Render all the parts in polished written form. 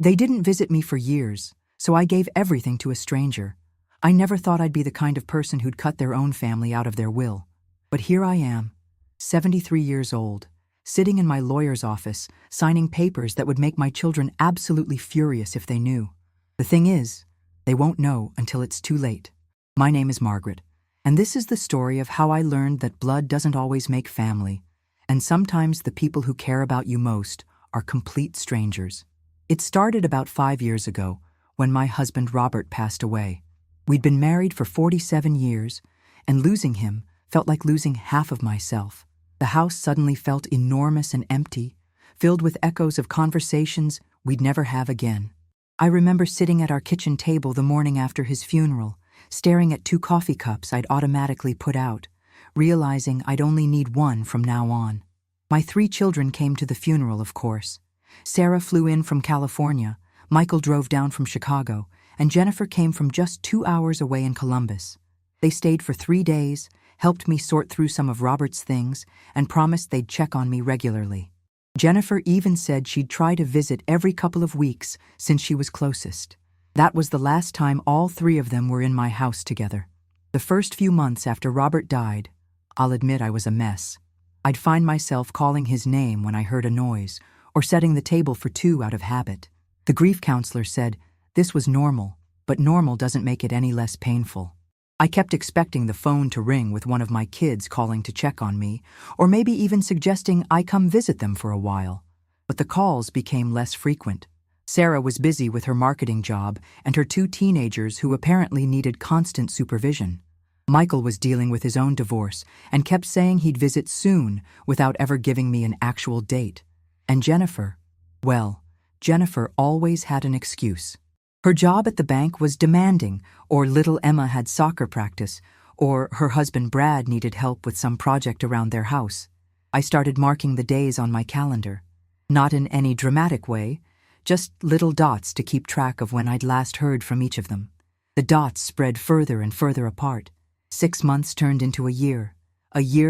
They didn't visit me for years, so I gave everything to a stranger. I never thought I'd be the kind of person who'd cut their own family out of their will. But here I am, 73 years old, sitting in my lawyer's office, signing papers that would make my children absolutely furious if they knew. The thing is, they won't know until it's too late. My name is Margaret, and this is the story of how I learned that blood doesn't always make family, and sometimes the people who care about you most are complete strangers. It started about 5 years ago, when my husband Robert passed away. We'd been married for 47 years, and losing him felt like losing half of myself. The house suddenly felt enormous and empty, filled with echoes of conversations we'd never have again. I remember sitting at our kitchen table the morning after his funeral, staring at 2 coffee cups I'd automatically put out, realizing I'd only need one from now on. My 3 children came to the funeral, of course. Sarah flew in from California, Michael drove down from Chicago, and Jennifer came from just 2 hours away in Columbus. They stayed for 3 days, helped me sort through some of Robert's things, and promised they'd check on me regularly. Jennifer even said she'd try to visit every couple of weeks since she was closest. That was the last time all 3 of them were in my house together. The first few months after Robert died, I'll admit I was a mess. I'd find myself calling his name when I heard a noise, or setting the table for 2 out of habit. The grief counselor said this was normal, but normal doesn't make it any less painful. I kept expecting the phone to ring with one of my kids calling to check on me, or maybe even suggesting I come visit them for a while. But the calls became less frequent. Sarah was busy with her marketing job and her 2 teenagers who apparently needed constant supervision. Michael was dealing with his own divorce and kept saying he'd visit soon without ever giving me an actual date. And Jennifer, well, Jennifer always had an excuse. Her job at the bank was demanding, or little Emma had soccer practice, or her husband Brad needed help with some project around their house. I started marking the days on my calendar. Not in any dramatic way, just little dots to keep track of when I'd last heard from each of them. The dots spread further and further apart. 6 months turned into a year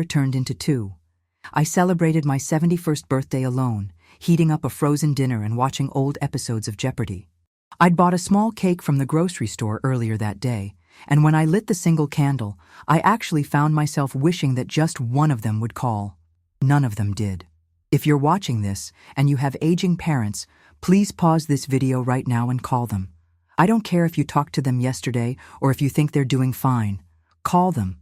turned into 2. I celebrated my 71st birthday alone, heating up a frozen dinner and watching old episodes of Jeopardy! I'd bought a small cake from the grocery store earlier that day, and when I lit the single candle, I actually found myself wishing that just one of them would call. None of them did. If you're watching this and you have aging parents, please pause this video right now and call them. I don't care if you talked to them yesterday or if you think they're doing fine. Call them.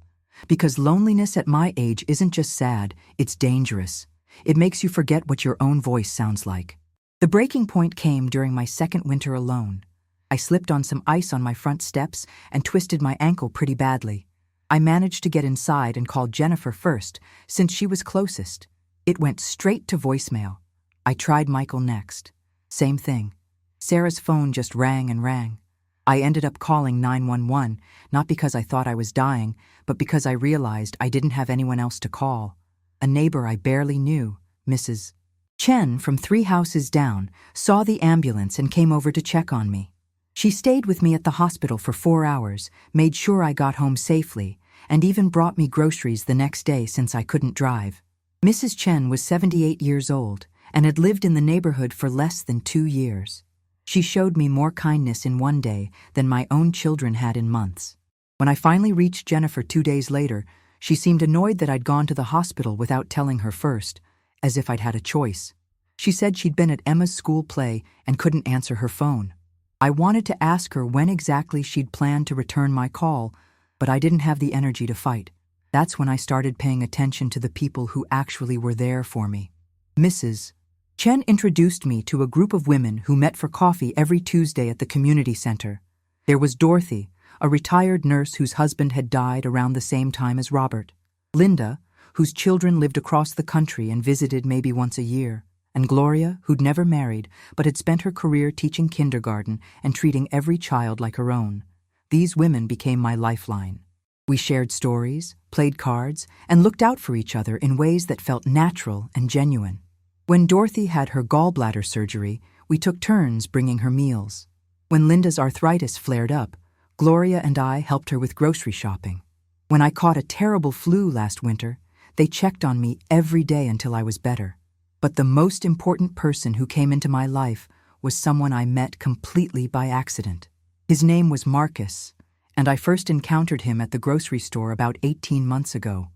Because loneliness at my age isn't just sad, it's dangerous. It makes you forget what your own voice sounds like. The breaking point came during my second winter alone. I slipped on some ice on my front steps and twisted my ankle pretty badly. I managed to get inside and called Jennifer first, since she was closest. It went straight to voicemail. I tried Michael next. Same thing. Sarah's phone just rang and rang. I ended up calling 911, not because I thought I was dying, but because I realized I didn't have anyone else to call. A neighbor I barely knew, Mrs. Chen from 3 houses down, saw the ambulance and came over to check on me. She stayed with me at the hospital for 4 hours, made sure I got home safely, and even brought me groceries the next day since I couldn't drive. Mrs. Chen was 78 years old and had lived in the neighborhood for less than 2 years. She showed me more kindness in 1 day than my own children had in months. When I finally reached Jennifer 2 days later, she seemed annoyed that I'd gone to the hospital without telling her first, as if I'd had a choice. She said she'd been at Emma's school play and couldn't answer her phone. I wanted to ask her when exactly she'd planned to return my call, but I didn't have the energy to fight. That's when I started paying attention to the people who actually were there for me. Mrs. Chen introduced me to a group of women who met for coffee every Tuesday at the community center. There was Dorothy, a retired nurse whose husband had died around the same time as Robert. Linda, whose children lived across the country and visited maybe once a year. And Gloria, who'd never married, but had spent her career teaching kindergarten and treating every child like her own. These women became my lifeline. We shared stories, played cards, and looked out for each other in ways that felt natural and genuine. When Dorothy had her gallbladder surgery, we took turns bringing her meals. When Linda's arthritis flared up, Gloria and I helped her with grocery shopping. When I caught a terrible flu last winter, they checked on me every day until I was better. But the most important person who came into my life was someone I met completely by accident. His name was Marcus, and I first encountered him at the grocery store about 18 months ago.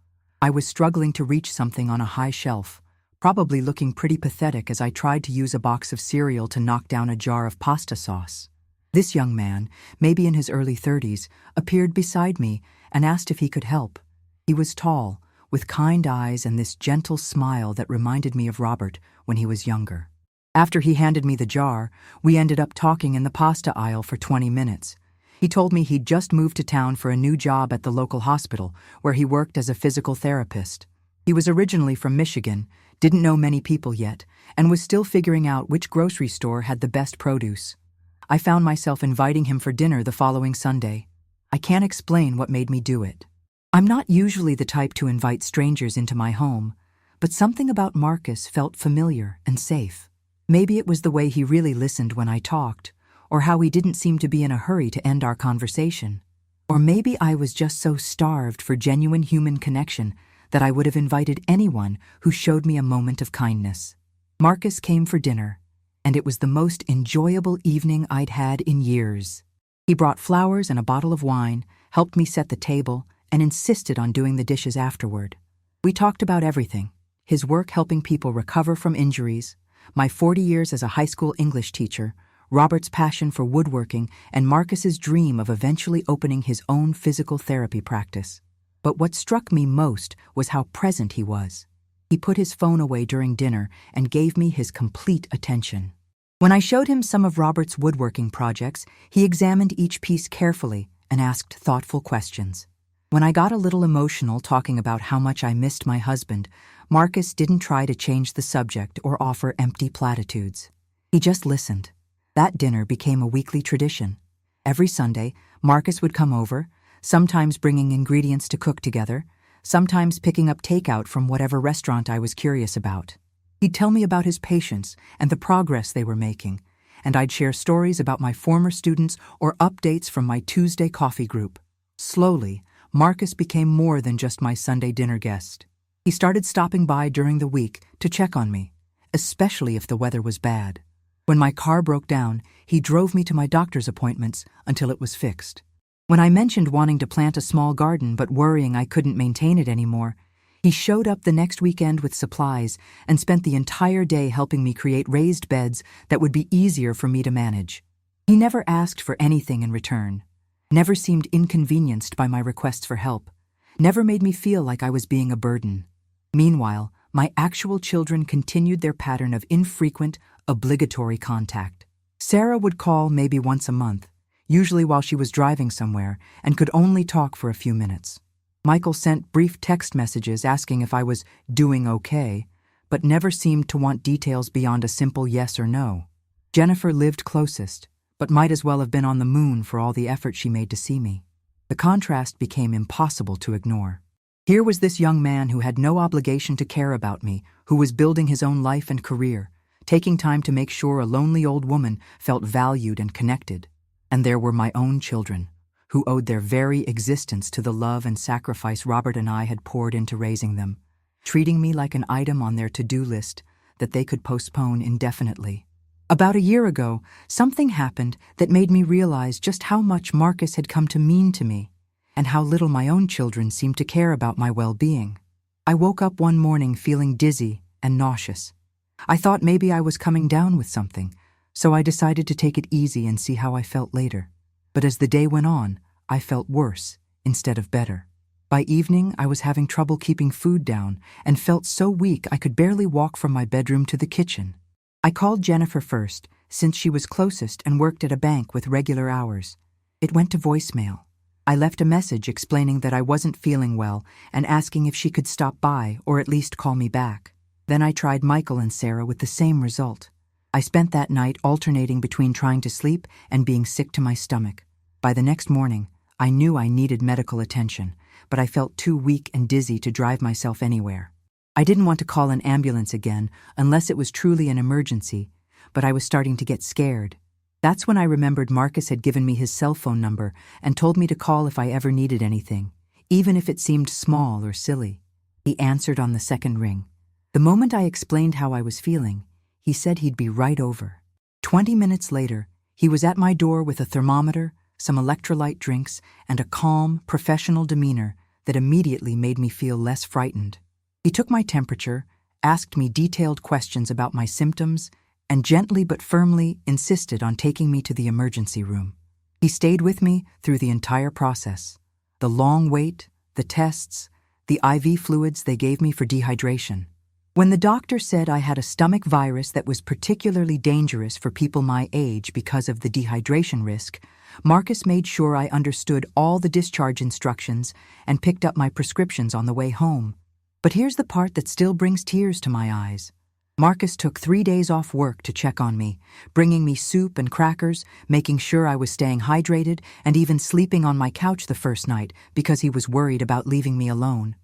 I was struggling to reach something on a high shelf, probably looking pretty pathetic as I tried to use a box of cereal to knock down a jar of pasta sauce. This young man, maybe in his early 30s, appeared beside me and asked if he could help. He was tall, with kind eyes and this gentle smile that reminded me of Robert when he was younger. After he handed me the jar, we ended up talking in the pasta aisle for 20 minutes. He told me he'd just moved to town for a new job at the local hospital, where he worked as a physical therapist. He was originally from Michigan, didn't know many people yet, and was still figuring out which grocery store had the best produce. I found myself inviting him for dinner the following Sunday. I can't explain what made me do it. I'm not usually the type to invite strangers into my home, but something about Marcus felt familiar and safe. Maybe it was the way he really listened when I talked, or how he didn't seem to be in a hurry to end our conversation. Or maybe I was just so starved for genuine human connection that I would have invited anyone who showed me a moment of kindness. Marcus came for dinner, and it was the most enjoyable evening I'd had in years. He brought flowers and a bottle of wine, helped me set the table, and insisted on doing the dishes afterward. We talked about everything: his work helping people recover from injuries, my 40 years as a high school English teacher, Robert's passion for woodworking, and Marcus's dream of eventually opening his own physical therapy practice. But what struck me most was how present he was. He put his phone away during dinner and gave me his complete attention. When I showed him some of Robert's woodworking projects, he examined each piece carefully and asked thoughtful questions. When I got a little emotional talking about how much I missed my husband, Marcus didn't try to change the subject or offer empty platitudes. He just listened. That dinner became a weekly tradition. Every Sunday, Marcus would come over, sometimes bringing ingredients to cook together, sometimes picking up takeout from whatever restaurant I was curious about. He'd tell me about his patients and the progress they were making, and I'd share stories about my former students or updates from my Tuesday coffee group. Slowly, Marcus became more than just my Sunday dinner guest. He started stopping by during the week to check on me, especially if the weather was bad. When my car broke down, he drove me to my doctor's appointments until it was fixed. When I mentioned wanting to plant a small garden but worrying I couldn't maintain it anymore, he showed up the next weekend with supplies and spent the entire day helping me create raised beds that would be easier for me to manage. He never asked for anything in return, never seemed inconvenienced by my requests for help, never made me feel like I was being a burden. Meanwhile, my actual children continued their pattern of infrequent, obligatory contact. Sarah would call maybe once a month, usually while she was driving somewhere, and could only talk for a few minutes. Michael sent brief text messages asking if I was doing okay, but never seemed to want details beyond a simple yes or no. Jennifer lived closest, but might as well have been on the moon for all the effort she made to see me. The contrast became impossible to ignore. Here was this young man who had no obligation to care about me, who was building his own life and career, taking time to make sure a lonely old woman felt valued and connected. And there were my own children, who owed their very existence to the love and sacrifice Robert and I had poured into raising them, treating me like an item on their to-do list that they could postpone indefinitely. About a year ago, something happened that made me realize just how much Marcus had come to mean to me, and how little my own children seemed to care about my well-being. I woke up one morning feeling dizzy and nauseous. I thought maybe I was coming down with something, so I decided to take it easy and see how I felt later. But as the day went on, I felt worse instead of better. By evening, I was having trouble keeping food down and felt so weak I could barely walk from my bedroom to the kitchen. I called Jennifer first, since she was closest and worked at a bank with regular hours. It went to voicemail. I left a message explaining that I wasn't feeling well and asking if she could stop by or at least call me back. Then I tried Michael and Sarah with the same result. I spent that night alternating between trying to sleep and being sick to my stomach. By the next morning, I knew I needed medical attention, but I felt too weak and dizzy to drive myself anywhere. I didn't want to call an ambulance again unless it was truly an emergency, but I was starting to get scared. That's when I remembered Marcus had given me his cell phone number and told me to call if I ever needed anything, even if it seemed small or silly. He answered on the second ring. The moment I explained how I was feeling, he said he'd be right over. 20 minutes later, he was at my door with a thermometer, some electrolyte drinks, and a calm, professional demeanor that immediately made me feel less frightened. He took my temperature, asked me detailed questions about my symptoms, and gently but firmly insisted on taking me to the emergency room. He stayed with me through the entire process. The long wait, the tests, the IV fluids they gave me for dehydration. When the doctor said I had a stomach virus that was particularly dangerous for people my age because of the dehydration risk, Marcus made sure I understood all the discharge instructions and picked up my prescriptions on the way home. But here's the part that still brings tears to my eyes. Marcus took 3 days off work to check on me, bringing me soup and crackers, making sure I was staying hydrated, and even sleeping on my couch the first night because he was worried about leaving me alone.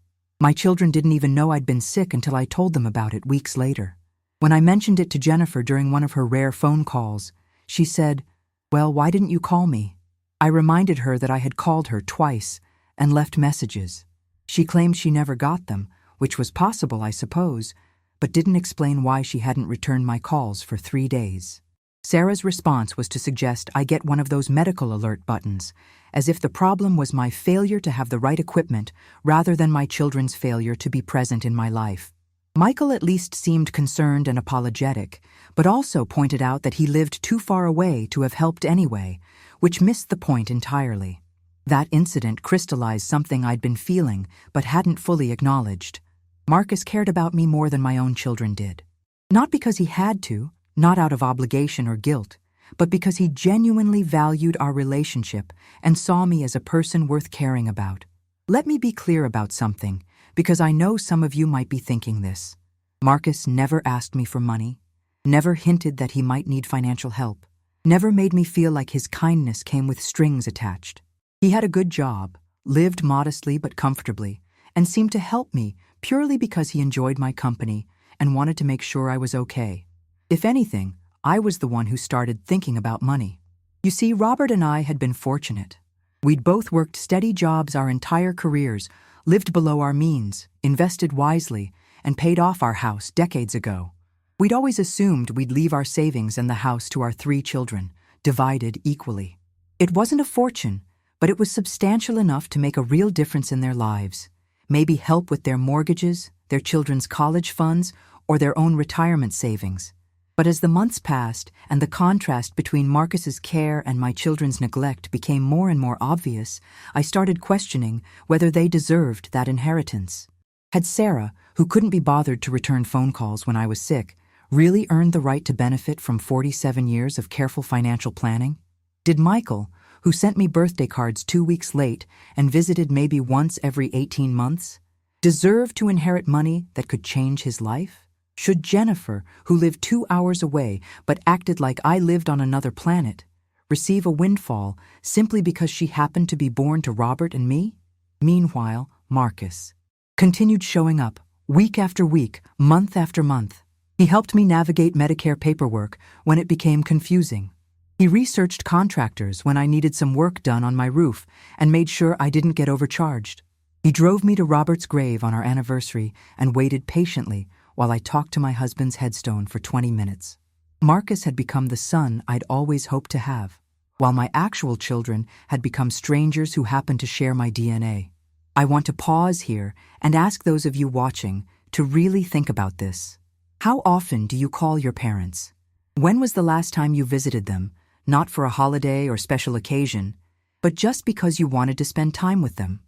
My children didn't even know I'd been sick until I told them about it weeks later. When I mentioned it to Jennifer during one of her rare phone calls, she said, "Well, why didn't you call me?" I reminded her that I had called her twice and left messages. She claimed she never got them, which was possible, I suppose, but didn't explain why she hadn't returned my calls for 3 days. Sarah's response was to suggest I get one of those medical alert buttons, as if the problem was my failure to have the right equipment rather than my children's failure to be present in my life. Michael at least seemed concerned and apologetic, but also pointed out that he lived too far away to have helped anyway, which missed the point entirely. That incident crystallized something I'd been feeling but hadn't fully acknowledged. Marcus cared about me more than my own children did. Not because he had to, not out of obligation or guilt, but because he genuinely valued our relationship and saw me as a person worth caring about. Let me be clear about something, because I know some of you might be thinking this. Marcus never asked me for money, never hinted that he might need financial help, never made me feel like his kindness came with strings attached. He had a good job, lived modestly but comfortably, and seemed to help me purely because he enjoyed my company and wanted to make sure I was okay. If anything, I was the one who started thinking about money. You see, Robert and I had been fortunate. We'd both worked steady jobs our entire careers, lived below our means, invested wisely, and paid off our house decades ago. We'd always assumed we'd leave our savings and the house to our 3 children, divided equally. It wasn't a fortune, but it was substantial enough to make a real difference in their lives. Maybe help with their mortgages, their children's college funds, or their own retirement savings. But as the months passed and the contrast between Marcus's care and my children's neglect became more and more obvious, I started questioning whether they deserved that inheritance. Had Sarah, who couldn't be bothered to return phone calls when I was sick, really earned the right to benefit from 47 years of careful financial planning? Did Michael, who sent me birthday cards 2 weeks late and visited maybe once every 18 months, deserve to inherit money that could change his life? Should Jennifer, who lived 2 hours away but acted like I lived on another planet, receive a windfall simply because she happened to be born to Robert and me? Meanwhile, Marcus continued showing up, week after week, month after month. He helped me navigate Medicare paperwork when it became confusing. He researched contractors when I needed some work done on my roof and made sure I didn't get overcharged. He drove me to Robert's grave on our anniversary and waited patiently while I talked to my husband's headstone for 20 minutes. Marcus had become the son I'd always hoped to have, while my actual children had become strangers who happened to share my DNA. I want to pause here and ask those of you watching to really think about this. How often do you call your parents? When was the last time you visited them, not for a holiday or special occasion, but just because you wanted to spend time with them?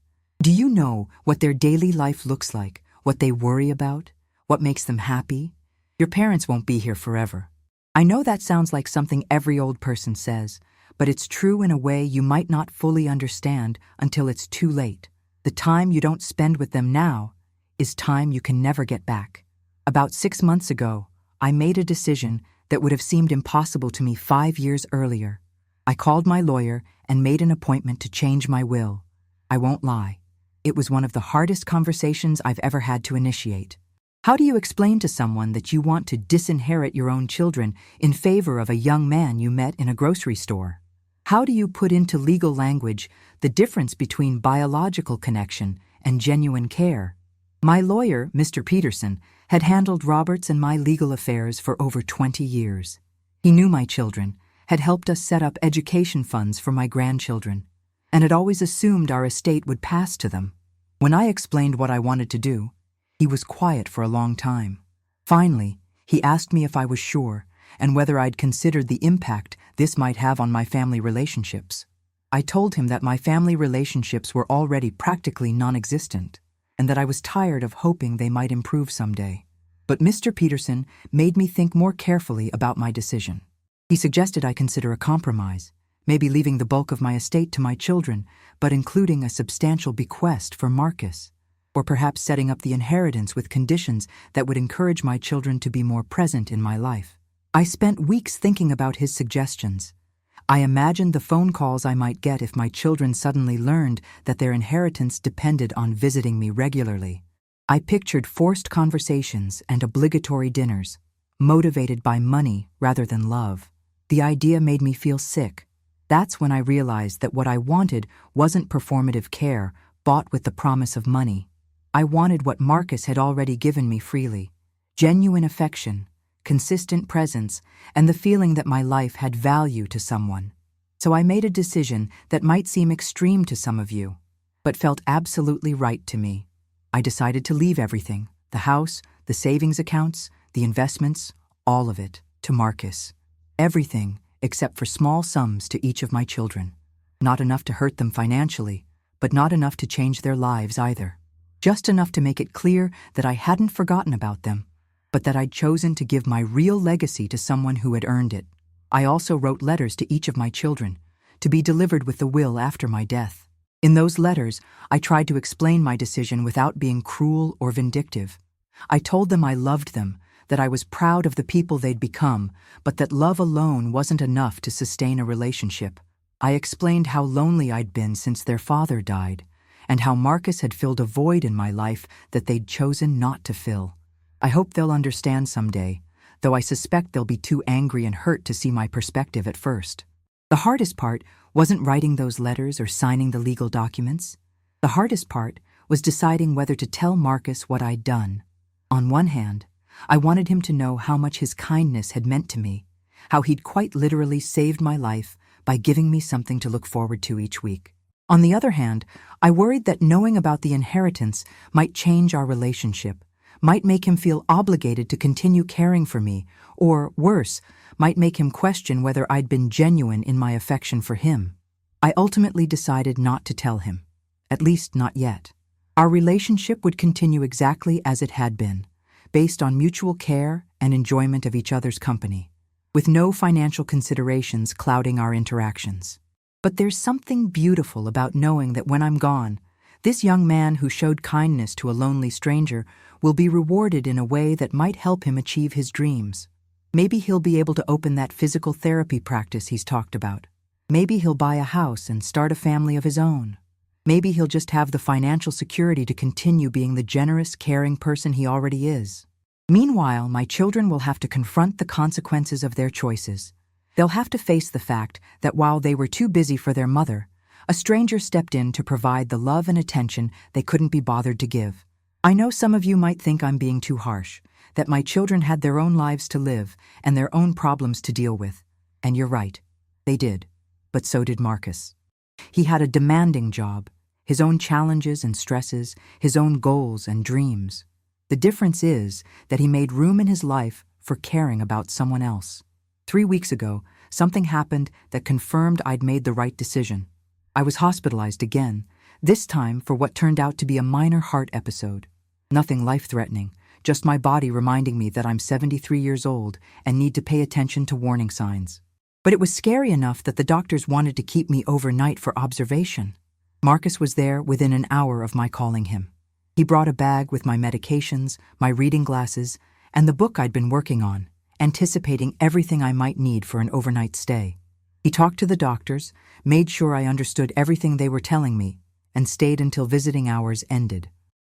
Do you know what their daily life looks like, what they worry about? What makes them happy? Your parents won't be here forever. I know that sounds like something every old person says, but it's true in a way you might not fully understand until it's too late. The time you don't spend with them now is time you can never get back. About 6 months ago, I made a decision that would have seemed impossible to me 5 years earlier. I called my lawyer and made an appointment to change my will. I won't lie. It was one of the hardest conversations I've ever had to initiate. How do you explain to someone that you want to disinherit your own children in favor of a young man you met in a grocery store? How do you put into legal language the difference between biological connection and genuine care? My lawyer, Mr. Peterson, had handled Robert's and my legal affairs for over 20 years. He knew my children, had helped us set up education funds for my grandchildren, and had always assumed our estate would pass to them. When I explained what I wanted to do, he was quiet for a long time. Finally, he asked me if I was sure and whether I'd considered the impact this might have on my family relationships. I told him that my family relationships were already practically non-existent and that I was tired of hoping they might improve someday. But Mr. Peterson made me think more carefully about my decision. He suggested I consider a compromise, maybe leaving the bulk of my estate to my children, but including a substantial bequest for Marcus, or perhaps setting up the inheritance with conditions that would encourage my children to be more present in my life. I spent weeks thinking about his suggestions. I imagined the phone calls I might get if my children suddenly learned that their inheritance depended on visiting me regularly. I pictured forced conversations and obligatory dinners, motivated by money rather than love. The idea made me feel sick. That's when I realized that what I wanted wasn't performative care bought with the promise of money. I wanted what Marcus had already given me freely: genuine affection, consistent presence, and the feeling that my life had value to someone. So I made a decision that might seem extreme to some of you, but felt absolutely right to me. I decided to leave everything: the house, the savings accounts, the investments, all of it, to Marcus. Everything except for small sums to each of my children. Not enough to hurt them financially, but not enough to change their lives either. Just enough to make it clear that I hadn't forgotten about them, but that I'd chosen to give my real legacy to someone who had earned it. I also wrote letters to each of my children, to be delivered with the will after my death. In those letters, I tried to explain my decision without being cruel or vindictive. I told them I loved them, that I was proud of the people they'd become, but that love alone wasn't enough to sustain a relationship. I explained how lonely I'd been since their father died, and how Marcus had filled a void in my life that they'd chosen not to fill. I hope they'll understand someday, though I suspect they'll be too angry and hurt to see my perspective at first. The hardest part wasn't writing those letters or signing the legal documents. The hardest part was deciding whether to tell Marcus what I'd done. On one hand, I wanted him to know how much his kindness had meant to me, how he'd quite literally saved my life by giving me something to look forward to each week. On the other hand, I worried that knowing about the inheritance might change our relationship, might make him feel obligated to continue caring for me, or, worse, might make him question whether I'd been genuine in my affection for him. I ultimately decided not to tell him, at least not yet. Our relationship would continue exactly as it had been, based on mutual care and enjoyment of each other's company, with no financial considerations clouding our interactions. But there's something beautiful about knowing that when I'm gone, this young man who showed kindness to a lonely stranger will be rewarded in a way that might help him achieve his dreams. Maybe he'll be able to open that physical therapy practice he's talked about. Maybe he'll buy a house and start a family of his own. Maybe he'll just have the financial security to continue being the generous, caring person he already is. Meanwhile, my children will have to confront the consequences of their choices. They'll have to face the fact that while they were too busy for their mother, a stranger stepped in to provide the love and attention they couldn't be bothered to give. I know some of you might think I'm being too harsh, that my children had their own lives to live and their own problems to deal with. And you're right, they did. But so did Marcus. He had a demanding job, his own challenges and stresses, his own goals and dreams. The difference is that he made room in his life for caring about someone else. 3 weeks ago, something happened that confirmed I'd made the right decision. I was hospitalized again, this time for what turned out to be a minor heart episode. Nothing life-threatening, just my body reminding me that I'm 73 years old and need to pay attention to warning signs. But it was scary enough that the doctors wanted to keep me overnight for observation. Marcus was there within an hour of my calling him. He brought a bag with my medications, my reading glasses, and the book I'd been working on, anticipating everything I might need for an overnight stay. He talked to the doctors, made sure I understood everything they were telling me, and stayed until visiting hours ended.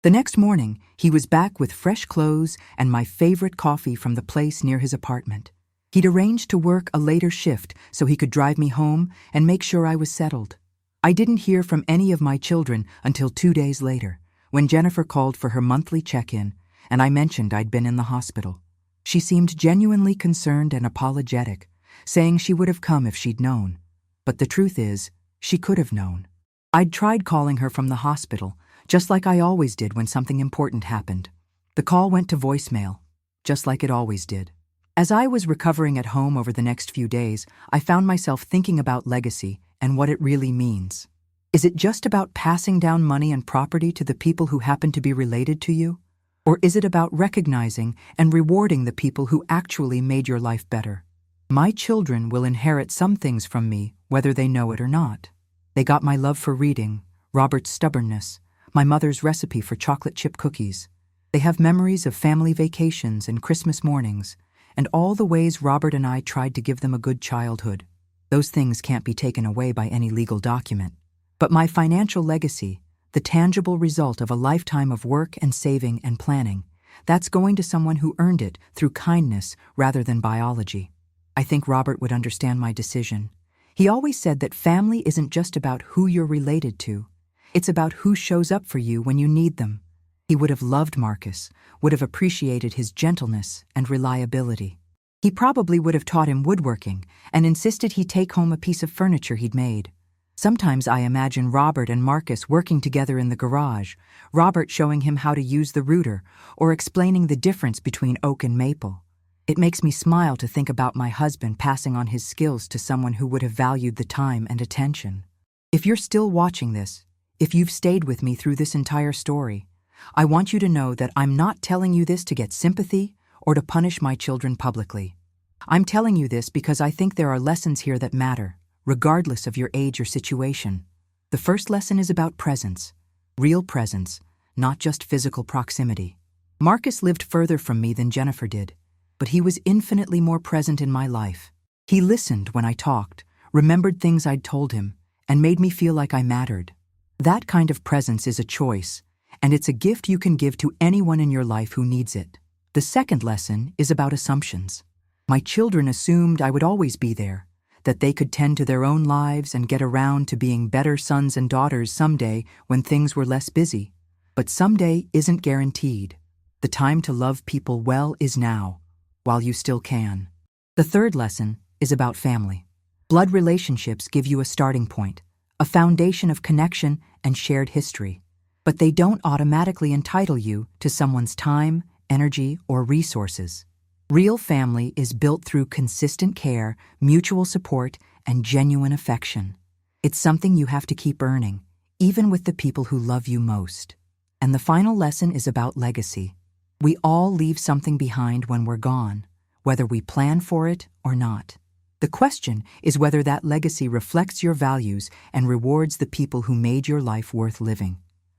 The next morning, he was back with fresh clothes and my favorite coffee from the place near his apartment. He'd arranged to work a later shift so he could drive me home and make sure I was settled. I didn't hear from any of my children until 2 days later, when Jennifer called for her monthly check-in, and I mentioned I'd been in the hospital. She seemed genuinely concerned and apologetic, saying she would have come if she'd known. But the truth is, she could have known. I'd tried calling her from the hospital, just like I always did when something important happened. The call went to voicemail, just like it always did. As I was recovering at home over the next few days, I found myself thinking about legacy and what it really means. Is it just about passing down money and property to the people who happen to be related to you? Or is it about recognizing and rewarding the people who actually made your life better? My children will inherit some things from me, whether they know it or not. They got my love for reading, Robert's stubbornness, my mother's recipe for chocolate chip cookies. They have memories of family vacations and Christmas mornings, and all the ways Robert and I tried to give them a good childhood. Those things can't be taken away by any legal document. But my financial legacy, the tangible result of a lifetime of work and saving and planning, that's going to someone who earned it through kindness rather than biology. I think Robert would understand my decision. He always said that family isn't just about who you're related to. It's about who shows up for you when you need them. He would have loved Marcus, would have appreciated his gentleness and reliability. He probably would have taught him woodworking and insisted he take home a piece of furniture he'd made. Sometimes I imagine Robert and Marcus working together in the garage, Robert showing him how to use the router or explaining the difference between oak and maple. It makes me smile to think about my husband passing on his skills to someone who would have valued the time and attention. If you're still watching this, if you've stayed with me through this entire story, I want you to know that I'm not telling you this to get sympathy or to punish my children publicly. I'm telling you this because I think there are lessons here that matter, regardless of your age or situation. The first lesson is about presence, real presence, not just physical proximity. Marcus lived further from me than Jennifer did, but he was infinitely more present in my life. He listened when I talked, remembered things I'd told him, and made me feel like I mattered. That kind of presence is a choice, and it's a gift you can give to anyone in your life who needs it. The second lesson is about assumptions. My children assumed I would always be there, that they could tend to their own lives and get around to being better sons and daughters someday when things were less busy. But someday isn't guaranteed. The time to love people well is now, while you still can. The third lesson is about family. Blood relationships give you a starting point, a foundation of connection and shared history. But they don't automatically entitle you to someone's time, energy, or resources. Real family is built through consistent care, mutual support, and genuine affection. It's something you have to keep earning, even with the people who love you most. And the final lesson is about legacy. We all leave something behind when we're gone, whether we plan for it or not. The question is whether that legacy reflects your values and rewards the people who made your life worth living.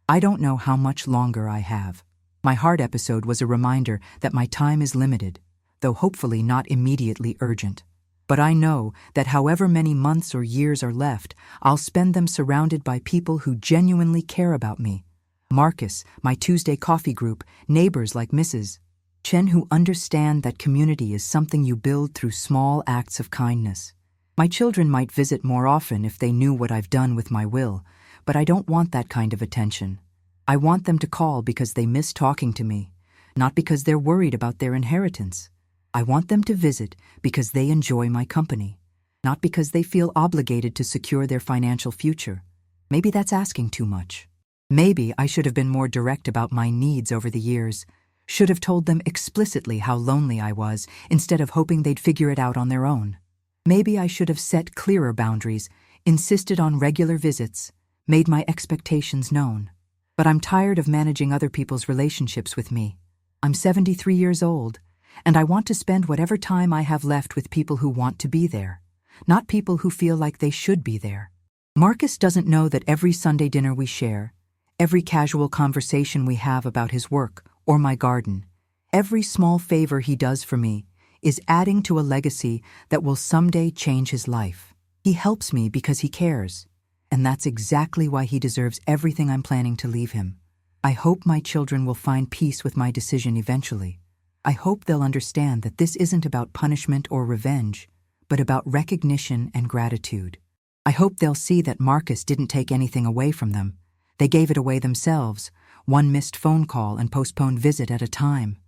I don't know how much longer I have. My heart episode was a reminder that my time is limited, though hopefully not immediately urgent. But I know that however many months or years are left, I'll spend them surrounded by people who genuinely care about me. Marcus, my Tuesday coffee group, neighbors like Mrs. Chen who understand that community is something you build through small acts of kindness. My children might visit more often if they knew what I've done with my will, but I don't want that kind of attention. I want them to call because they miss talking to me, not because they're worried about their inheritance. I want them to visit because they enjoy my company, not because they feel obligated to secure their financial future. Maybe that's asking too much. Maybe I should have been more direct about my needs over the years, should have told them explicitly how lonely I was instead of hoping they'd figure it out on their own. Maybe I should have set clearer boundaries, insisted on regular visits, made my expectations known. But I'm tired of managing other people's relationships with me. I'm 73 years old, and I want to spend whatever time I have left with people who want to be there, not people who feel like they should be there. Marcus doesn't know that every Sunday dinner we share, every casual conversation we have about his work or my garden, every small favor he does for me is adding to a legacy that will someday change his life. He helps me because he cares, and that's exactly why he deserves everything I'm planning to leave him. I hope my children will find peace with my decision eventually. I hope they'll understand that this isn't about punishment or revenge, but about recognition and gratitude. I hope they'll see that Marcus didn't take anything away from them. They gave it away themselves, one missed phone call and postponed visit at a time.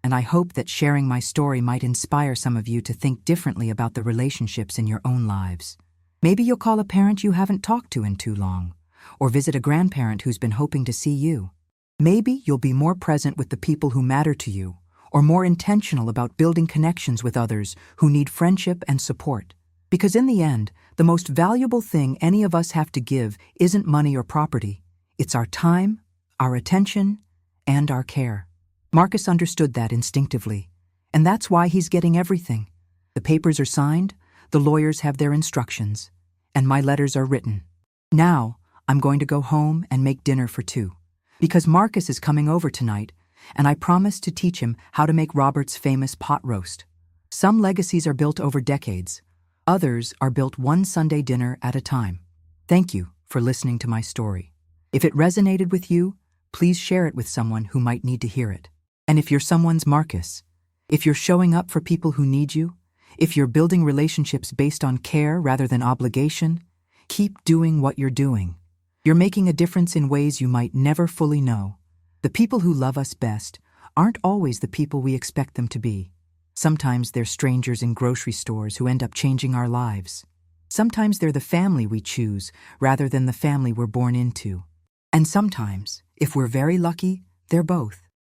and I hope that sharing my story might inspire some of you to think differently about the relationships in your own lives. Maybe you'll call a parent you haven't talked to in too long, or visit a grandparent who's been hoping to see you. Maybe you'll be more present with the people who matter to you, or more intentional about building connections with others who need friendship and support. Because in the end, the most valuable thing any of us have to give isn't money or property. It's our time, our attention, and our care. Marcus understood that instinctively, and that's why he's getting everything. The papers are signed, the lawyers have their instructions, and my letters are written. Now, I'm going to go home and make dinner for two, because Marcus is coming over tonight, and I promised to teach him how to make Robert's famous pot roast. Some legacies are built over decades. Others are built one Sunday dinner at a time. Thank you for listening to my story. If it resonated with you, please share it with someone who might need to hear it. And if you're someone's Marcus, if you're showing up for people who need you, if you're building relationships based on care rather than obligation, keep doing what you're doing. You're making a difference in ways you might never fully know. The people who love us best aren't always the people we expect them to be. Sometimes they're strangers in grocery stores who end up changing our lives. Sometimes they're the family we choose rather than the family we're born into. And sometimes, if we're very lucky, they're both.